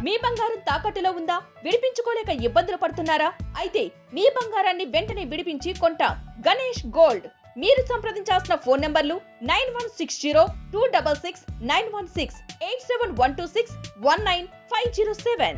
మీ బంగారం తాకట్టులో ఉందా? విడిపించుకోలేక ఇబ్బందులు పడుతున్నారా? అయితే మీ బంగారాన్ని వెంటనే విడిపించి కొంటాం. గణేష్ గోల్డ్. మీరు సంప్రదించాల్సిన ఫోన్ నంబర్లు 9160-266-916, 8712619507.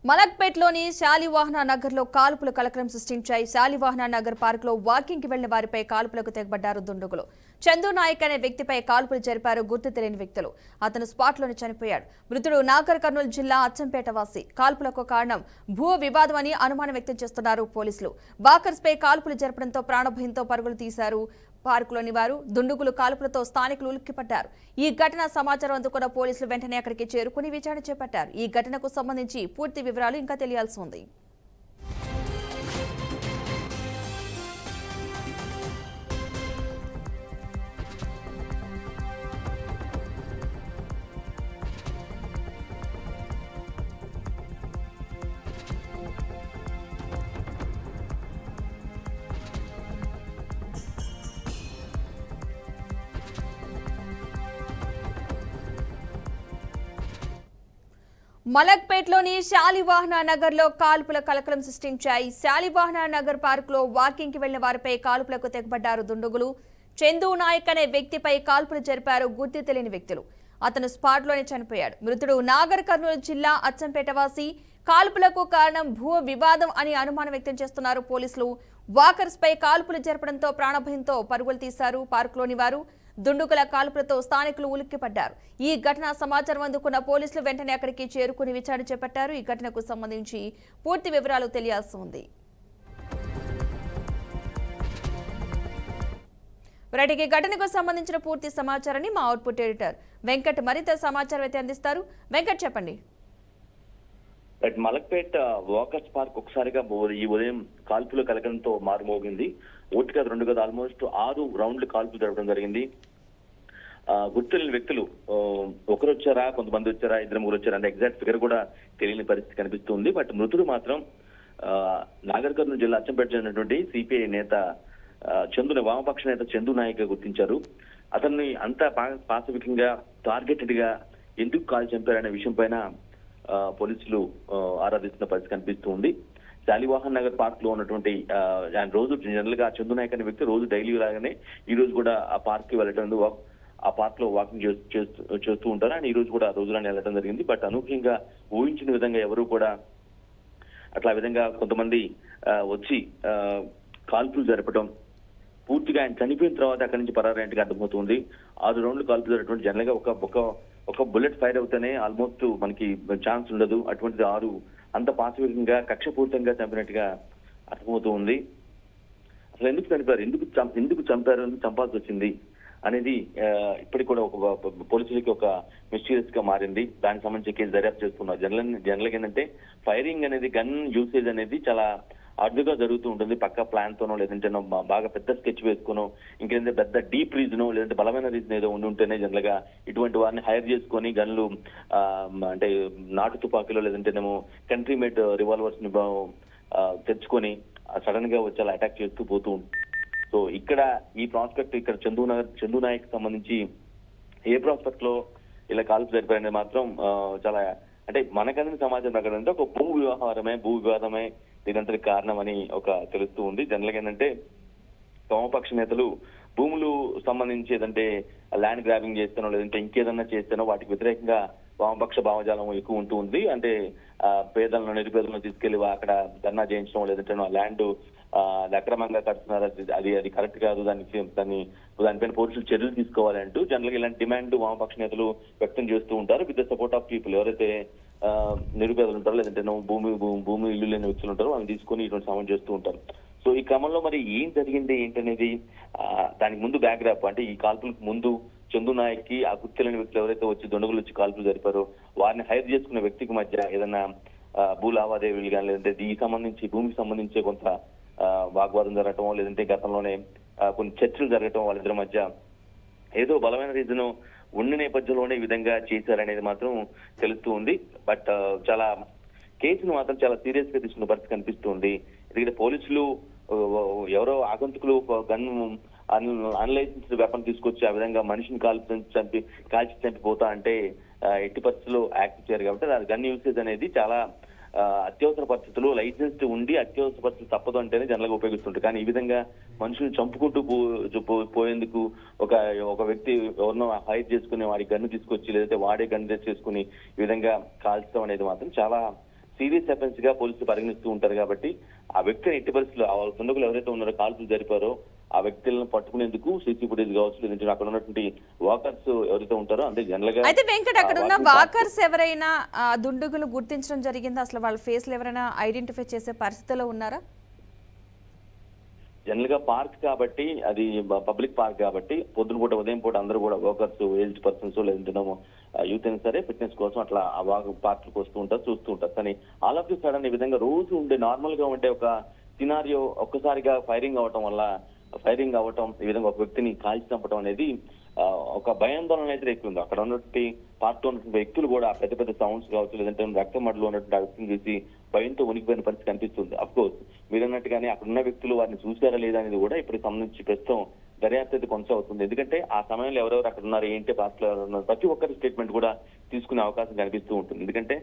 మలక్పేట్లోని శాలివాహన నగర్లో కాల్పుల కలకలం సృష్టించాయి. శాలివాహన నగర్ పార్క్ లో వాకింగ్ కి వెళ్లిన వారిపై కాల్పులకు తెగబడ్డారు దుండగులు. చందు నాయక్ అనే వ్యక్తిపై కాల్పులు జరిపారు గుర్తు తెలియని వ్యక్తులు. అతను స్పాట్లోనే చనిపోయాడు. మృతుడు నాగర్ కర్నూలు జిల్లా అచ్చంపేట వాసి. కాల్పులకు కారణం భూ వివాదం అని అనుమానం వ్యక్తం చేస్తున్నారు పోలీసులు. వాకర్స్ పై కాల్పులు జరపడంతో ప్రాణభయంతో పరుగులు తీశారు పార్కులోని వారు. దుండగులు కాల్పులతో స్థానికులు ఉలిక్కిపడ్డారు. ఈ ఘటన సమాచారం అందుకున్న పోలీసులు వెంటనే అక్కడికి చేరుకుని విచారణ చేపట్టారు. ఈ ఘటనకు సంబంధించి పూర్తి వివరాలు ఇంకా తెలియాల్సి ఉంది. మలక్పేట్లోని శాలివాహన నగర్ లో కాల్పుల కలకలం సృష్టించాయి. శాలివాహన నగర్ పార్క్ లో వాకింగ్ కి వెళ్లిన వారిపై కాల్పులకు తెగబడ్డారు దుండగులు. చందు నాయక్ అనే వ్యక్తిపై కాల్పులు జరిపారు గుర్తు తెలియని వ్యక్తులు. అతను స్పాట్ లోనే చనిపోయాడు. మృతుడు నాగర్ కర్నూలు జిల్లా అచ్చంపేట వాసి. కాల్పులకు కారణం భూ వివాదం అని అనుమానం వ్యక్తం చేస్తున్నారు పోలీసులు. వాకర్స్ పై కాల్పులు జరపడంతో ప్రాణభయంతో పరుగులు తీశారు పార్కులోని వారు. దుండుగుల కాల్పులతో స్థానికులు ఉలిక్కిపడ్డారు. ఈ ఘటన సమాచారం అందుకున్న పోలీసులు వెంటనే అక్కడికి చేరుకుని విచారణ చేపట్టారు. ఈ ఘటనకు సంబంధించి పూర్తి వివరాలు తెలియాల్సి ఉంది. ఈ ఘటనకు సంబంధించిన పూర్తి సమాచారాన్ని మా అవుట్పుట్ ఎడిటర్ వెంకట్ మరింత సమాచారం అయితే అందిస్తారు. వెంకట్ చెప్పండి. మలక్పేట్ వాకర్స్ పార్క్ ఒకసారిగా ఈ ఉదయం కాల్పుల కలకలంతో మారుమోగింది. ఒకటి కాదు రెండు కాదు ఆల్మోస్ట్ 6 రౌండ్లు కాల్పులు జరపడం జరిగింది. గుర్తులేని వ్యక్తులు ఒకరు వచ్చారా, కొంతమంది వచ్చారా, 2-3 వచ్చారా అంటే ఎగ్జాక్ట్ ఫిగర్ కూడా తెలియని పరిస్థితి కనిపిస్తుంది. బట్ మృతుడు మాత్రం నాగర్ కర్నూలు జిల్లా అచ్చంపేట చెందినటువంటి సిపిఐ నేత వామపక్ష నేత చందు నాయక్ గుర్తించారు. అతన్ని అంత పాశవికంగా టార్గెటెడ్ గా ఎందుకు కాల్ చంపారనే విషయం పైన పోలీసులు ఆరాధిస్తున్న పరిస్థితి కనిపిస్తుంది. శాలివాహన్ నగర్ పార్క్ లో ఉన్నటువంటి ఆయన రోజు జనరల్ గా చందు నాయక్ అనే వ్యక్తి రోజు డైలీ లాగానే ఈ రోజు కూడా ఆ పార్క్ కి వెళ్ళటం, ఆ పార్క్ లో వాకింగ్ చేస్తూ ఉంటారు. ఆయన ఈ రోజు కూడా రోజులని వెళ్ళడం జరిగింది. బట్ అనూహ్యంగా ఊహించిన విధంగా ఎవరు కూడా అట్లా విధంగా కొంతమంది వచ్చి కాల్పులు జరపడం, పూర్తిగా ఆయన చనిపోయిన తర్వాత అక్కడి నుంచి పరారైనట్టుగా అర్థమవుతుంది. 6 రౌండ్లు కాల్పులు జరపడం జనరల్ గా ఒక బుల్లెట్ ఫైర్ అవుతేనే ఆల్మోస్ట్ మనకి ఛాన్స్ ఉండదు. అటువంటిది 6 అంత పాశవికంగా కక్షపూరితంగా చంపినట్టుగా అర్థమవుతూ ఉంది. అసలు ఎందుకు చంపారు, ఎందుకు చంపారు, ఎందుకు చంపాల్సి వచ్చింది అనేది ఇప్పటికి కూడా ఒక పోలీసులకి ఒక మిస్టీరియస్ గా మారింది. దానికి సంబంధించి కేసు దర్యాప్తు చేస్తున్నారు. జనరల్ గా ఏంటంటే ఫైరింగ్ అనేది, గన్ యూసేజ్ అనేది చాలా అడ్డుగా జరుగుతూ ఉంటుంది. పక్క ప్లాన్ తోనో లేదంటే బాగా పెద్ద స్కెచ్ వేసుకోనో, ఇంకేంటే పెద్ద డీప్ రీజనో లేదంటే బలమైన రీజన్ ఏదో ఉంటేనే జనరల్ గా ఇటువంటి వారిని హైర్ చేసుకొని గన్లు అంటే నాటు తుపాకీలో లేదంటేనేమో కంట్రీ మేడ్ రివాల్వర్స్ ని తెచ్చుకొని సడన్ గా వచ్చి అలా అటాక్ చేస్తూ పోతూ ఉంటుంది. సో ఇక్కడ ఈ ప్రాస్పెక్ట్ ఇక్కడ చందు నాయక్ సంబంధించి ఏ ప్రాస్పెక్ట్ లో ఇలా కాల్పు జరిపారనేది మాత్రం చాలా అంటే మనకందిన సమాచారం ప్రకారం అంటే ఒక భూ వివాదమే దీనంతటి కారణం అని ఒక తెలుస్తూ ఉంది. జనరల్ గా ఏంటంటే వామపక్ష నేతలు భూములు సంబంధించి ఏదంటే ల్యాండ్ గ్రాబింగ్ చేస్తానో లేదంటే ఇంకేదన్నా చేస్తానో వాటికి వ్యతిరేకంగా వామపక్ష భావజాలం ఎక్కువ ఉంటూ ఉంది. అంటే పేదలను నిరుపేదలను తీసుకెళ్లి అక్కడ ధర్నా చేయించడం లేదంటే ల్యాండ్ అక్రమంగా కడుతున్నారు, అది కరెక్ట్ కాదు, దానిపైన పోలీసులు చర్యలు తీసుకోవాలి అంటూ జనరల్ గా ఇలాంటి డిమాండ్ వామపక్ష నేతలు వ్యక్తం చేస్తూ ఉంటారు. With the support of people, ఎవరైతే నిరుపేదలు ఉంటారో లేదంటే భూమి ఇల్లు లేని వ్యక్తులు ఉంటారో వాళ్ళని తీసుకొని ఇటువంటి సమావేశం చేస్తూ ఉంటారు. సో ఈ క్రమంలో మరి ఏం జరిగింది ఏంటనేది దానికి ముందు బ్యాక్గ్రాప్ అంటే ఈ కాల్పులకు ముందు చందు నాయక్ కి ఆ గుర్తులేని వ్యక్తులు ఎవరైతే వచ్చి దొండగులు వచ్చి కాల్పులు జరిపారో వారిని హైర్ చేసుకున్న వ్యక్తికి మధ్య ఏదైనా భూ లావాదేవీలు కానీ లేదంటే భూమికి సంబంధించి కొంత వాగ్వాదం జరగటం లేదంటే గతంలోనే కొన్ని చర్చలు జరగటం వాళ్ళిద్దరి మధ్య ఏదో బలమైన రీజన్ ఉన్న నేపథ్యంలోనే ఈ విధంగా చేశారనేది మాత్రం తెలుస్తూ ఉంది. బట్ చాలా కేసును మాత్రం చాలా సీరియస్ గా తీసుకున్న పరిస్థితి కనిపిస్తుంది. ఎందుకంటే పోలీసులు ఎవరో ఆగంతుకులు గన్ అన్లైసెన్స్డ్ వెపన్ తీసుకొచ్చి ఆ విధంగా మనిషిని కాల్చి చంపిపోతా అంటే ఎట్టి పరిస్థితుల్లో యాక్ట్ చేయారు కాబట్టి అది గన్ యూసేజ్ అనేది చాలా అత్యవసర పరిస్థితులు లైసెన్స్ ఉండి అత్యవసర పరిస్థితులు తప్పదు అంటేనే జనరల్గా ఉపయోగిస్తుంటారు. కానీ ఈ విధంగా మనుషులు చంపుకుంటూ పోయేందుకు ఒక వ్యక్తి ఎవరినో హైర్ చేసుకుని వాడి గన్ను తీసుకొచ్చి లేదంటే వాడే గన్ను చేసుకుని ఈ విధంగా కాల్చడం అనేది మాత్రం చాలా సీరియస్ అఫెన్స్ గా పోలీసులు పరిగణిస్తూ ఉంటారు. కాబట్టి ఆ వ్యక్తిని ఎట్టి పరిస్థితులు ఆ దుండగులు ఎవరైతే ఉన్నారో కాల్పులు జరిపారో ఆ వ్యక్తులను పట్టుకునేందుకు సీసీ ఫుటేజ్ కావచ్చు, లేదంటే అక్కడ ఉన్నటువంటి వాకర్స్ ఎవరైతే ఉంటారో అంటే జనరల్ గా అయితే వెంకట్ అక్కడ ఉన్న వాకర్స్ ఎవరైనా దుండగులు గుర్తించడం జరిగిందా? అసలు వాళ్ళ ఫేస్లు ఎవరైనా ఐడెంటిఫై చేసే పరిస్థితిలో ఉన్నారా? జనరల్ గా పార్క్ కాబట్టి అది పబ్లిక్ పార్క్ కాబట్టి పొద్దున పూట ఉదయం పూట అందరూ కూడా వర్కర్స్ ఏజ్డ్ పర్సన్స్ లేదంటే యూత్ అయినా సరే ఫిట్నెస్ కోసం అట్లా ఆ పార్క్ వస్తూ ఉంటారు, చూస్తూ ఉంటారు. కానీ ఆల్ ఆఫ్ ది సడన్ ఈ విధంగా రోజు ఉండే నార్మల్ గా ఉండే ఒక సినారియో ఒక్కసారిగా ఫైరింగ్ అవటం ఈ విధంగా ఒక వ్యక్తిని కాల్చి చంపడం అనేది ఒక భయాందోళన అయితే ఎక్కువ ఉంది. అక్కడ ఉన్నటువంటి పార్క్ లో ఉన్నటువంటి వ్యక్తులు కూడా పెద్ద పెద్ద సౌండ్స్ కావచ్చు, లేదంటే రక్తం మడులో ఉన్నటువంటి ఆ వ్యక్తిని చూసి భయంతో ఉనికిపోయిన పరిస్థితి కనిపిస్తుంది. అఫ్ కోర్స్ మీరు అన్నట్టుగానే అక్కడ ఉన్న వ్యక్తులు వారిని చూసారా లేదా అనేది కూడా ఇప్పుడు సంబంధించి ప్రస్తుతం దర్యాప్తు అయితే కొనసాగుతుంది. ఎందుకంటే ఆ సమయంలో ఎవరెవరు అక్కడ ఉన్నారు, ఏంటి పార్క్ లో ఉన్నారు, ప్రతి ఒక్కరి స్టేట్మెంట్ కూడా తీసుకునే అవకాశం కనిపిస్తూ ఉంటుంది. ఎందుకంటే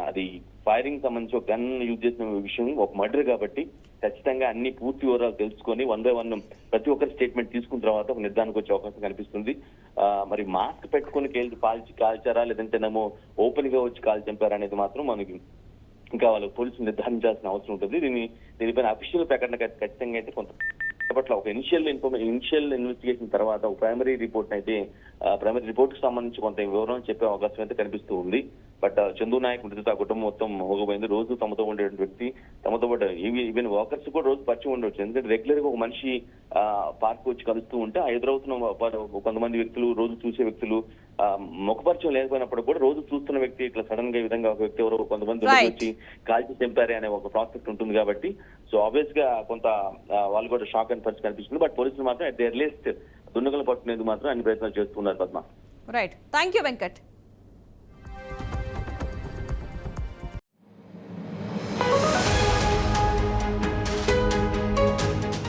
అది ఫైరింగ్ సంబంధించి ఒక గన్ యూజ్ చేసిన విషయం ఒక మర్డర్ కాబట్టి ఖచ్చితంగా అన్ని పూర్తి వివరాలు తెలుసుకొని 1 by 1 ప్రతి ఒక్కరి స్టేట్మెంట్ తీసుకున్న తర్వాత ఒక నిర్ధారణకు వచ్చే అవకాశం కనిపిస్తుంది. మరి మాస్క్ పెట్టుకుని కాల్చారా లేదంటేనేమో ఓపెన్ గా వచ్చి కాల్ చంపారా అనేది మాత్రం మనకి ఇంకా వాళ్ళు పోలీసులు నిర్ధారించాల్సిన అవసరం ఉంటుంది. దీనిపైన అఫీషియల్ ప్రకటన ఖచ్చితంగా అయితే కొంత అప్పట్లో ఒక ఇనిషియల్ ఇన్వెస్టిగేషన్ తర్వాత ఒక ప్రైమరీ రిపోర్ట్ కు సంబంధించి కొంత వివరం చెప్పే అవకాశం అయితే కనిపిస్తూ ఉంది. బట్ చందు నాయక్ మృతితో ఆ కుటుంబం మొత్తం మోగపోయింది. రోజు తమతో ఉండే వ్యక్తి తమతో పాటు ఈవెన్ వాకర్స్ కూడా రోజు పరిచయం ఉండవచ్చు. ఎందుకంటే రెగ్యులర్ గా ఒక మనిషి పార్క్ వచ్చి కలుస్తూ ఉంటే ఆ ఎదురవుతున్న కొంతమంది వ్యక్తులు, రోజు చూసే వ్యక్తులు, ముఖపరిచయం లేకపోయినప్పుడు కూడా రోజు చూస్తున్న వ్యక్తి ఇట్లా సడన్ గా ఈ విధంగా ఒక వ్యక్తి ఎవరో కొంతమంది వచ్చి కాల్చి చంపారే అనే ఒక ప్రాస్పెక్ట్ ఉంటుంది. కాబట్టి సో ఆబ్వియస్ గా కొంత వాళ్ళు కూడా షాక్ అండ్ పరిస్థితి కనిపిస్తుంది. బట్ పోలీసులు మాత్రం అట్ ది ఎర్లియస్ట్ దుండగులు పట్టుకునేందుకు మాత్రం అన్ని ప్రయత్నాలు చేస్తున్నారు. Padma. Right, thank you Venkat.